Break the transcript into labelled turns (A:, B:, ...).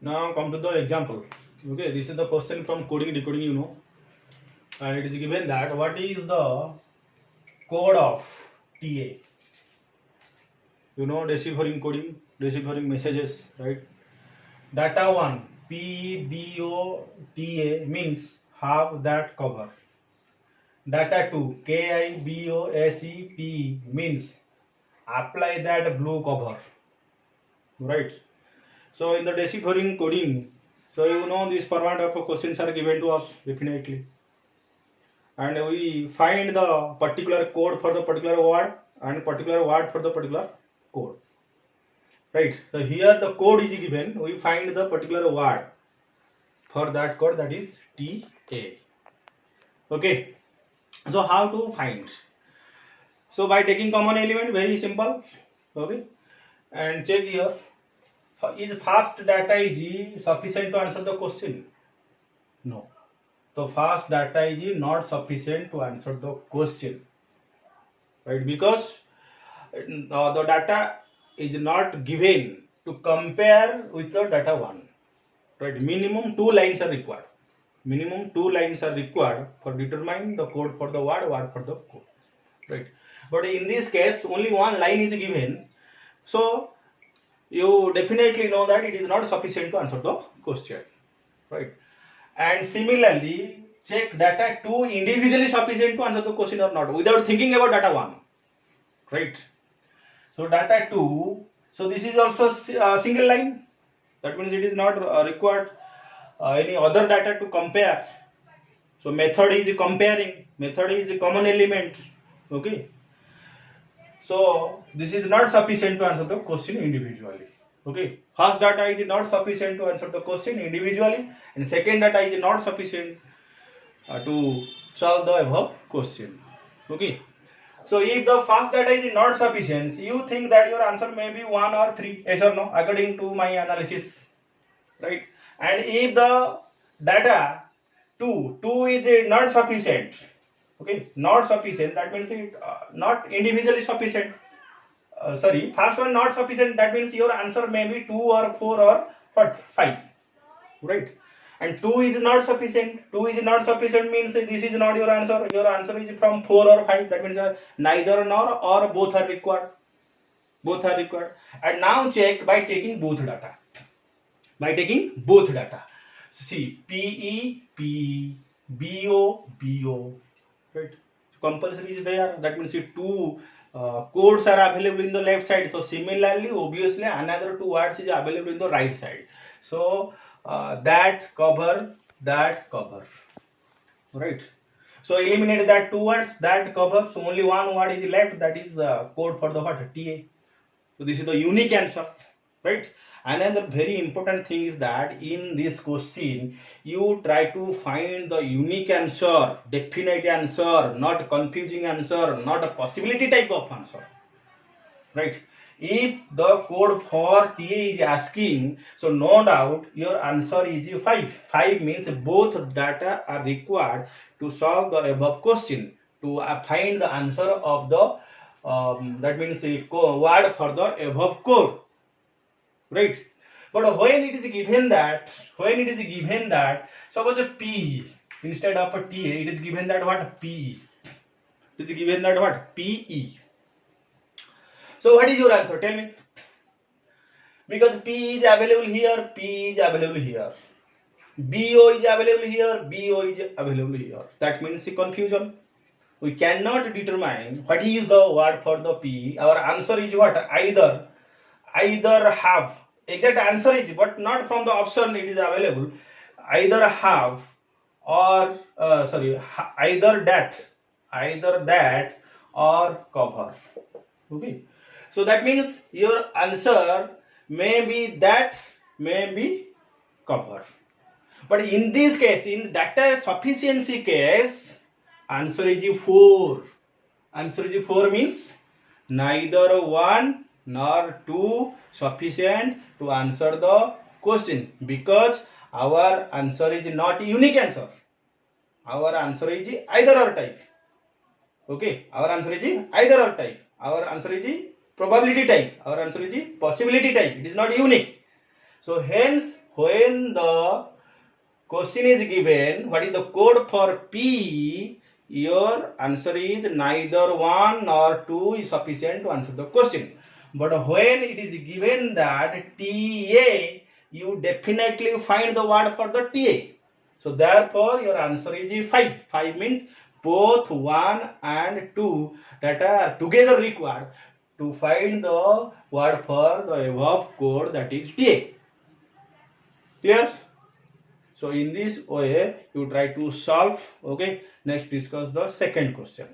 A: Now come to the example. Okay, this is the question from coding decoding, and it is given that what is the code of TA? Deciphering coding, deciphering messages, right? Data 1 PBOTA means have that cover. Data 2 KIBOSEPE means apply that blue cover, right? So in the deciphering coding, so this format of questions are given to us definitely, and we find the particular code for the particular word and particular word for the particular code, right? So here the code is given, we find the particular word for that code, that is TA. Okay, so how to find? So by taking common element, very simple. Okay, and check here, is fast data is sufficient to answer the question? No. So fast data is not sufficient to answer the question, right? Because the data is not given to compare with the data 1, right? Minimum 2 lines are required. Minimum 2 lines are required for determining the code for the word for the code, right? But in this case, only 1 line is given, so you definitely know that it is not sufficient to answer the question, right? And similarly, check data 2 individually sufficient to answer the question or not without thinking about data 1, right? So data 2, so this is also a single line, that means it is not required any other data to compare. So method is comparing, method is a common element. Okay, so this is not sufficient to answer the question individually. Okay, first data is not sufficient to answer the question individually, and second data is not sufficient to solve the above question. Okay, so if the first data is not sufficient, you think that your answer may be 1 or 3, yes or no, according to my analysis, right? And if the data 2 is not sufficient, okay, not sufficient, that means it not individually sufficient. Sorry, first one not sufficient, that means your answer may be 2 or 4 or what, 5, right? And 2 is not sufficient. 2 is not sufficient means this is not your answer. Your answer is from 4 or 5. That means neither nor or both are required. Both are required. And now check by taking both data. By taking both data. So see, PE, PE, BO, BO, right? So compulsory is there. That means 2 codes are available in the left side. So similarly, obviously, another 2 words is available in the right side. So that cover, right? So eliminate that 2 words, that cover. So only 1 word is left, that is code for the what, TA. So this is the unique answer, right? Another very important thing is that in this question you try to find the unique answer, definite answer, not confusing answer, not a possibility type of answer, right? If the code for TA is asking, so no doubt your answer is 5. 5 means both data are required to solve the above question, to find the answer of the that means a word for the above code, right? But when it is given that, suppose a P instead of a TA, it is given that what, PE. It is given that what, PE. So what is your answer? Tell me. Because P is available here, P is available here. BO is available here, BO is available here. That means a confusion. We cannot determine what is the word for the P. Our answer is what? Either have. Exact answer is, but not from the option it is available. Either have or either that or cover. Okay. So that means your answer may be that, may be cover. But in this case, in data sufficiency case, answer is 4. Answer is 4 means neither 1 nor 2 sufficient to answer the question, because our answer is not unique answer. Our answer is either or type. Okay, our answer is either or type. Our answer is probability type. Our answer is possibility type. It is not unique. So hence, when the question is given, what is the code for P? Your answer is neither 1 nor 2 is sufficient to answer the question. But when it is given that TA, you definitely find the word for the TA. So therefore your answer is 5. 5 means both 1 and 2 that are together required to find the word for the above code, that is TA. Clear? So in this way you try to solve. Okay, next discuss the second question.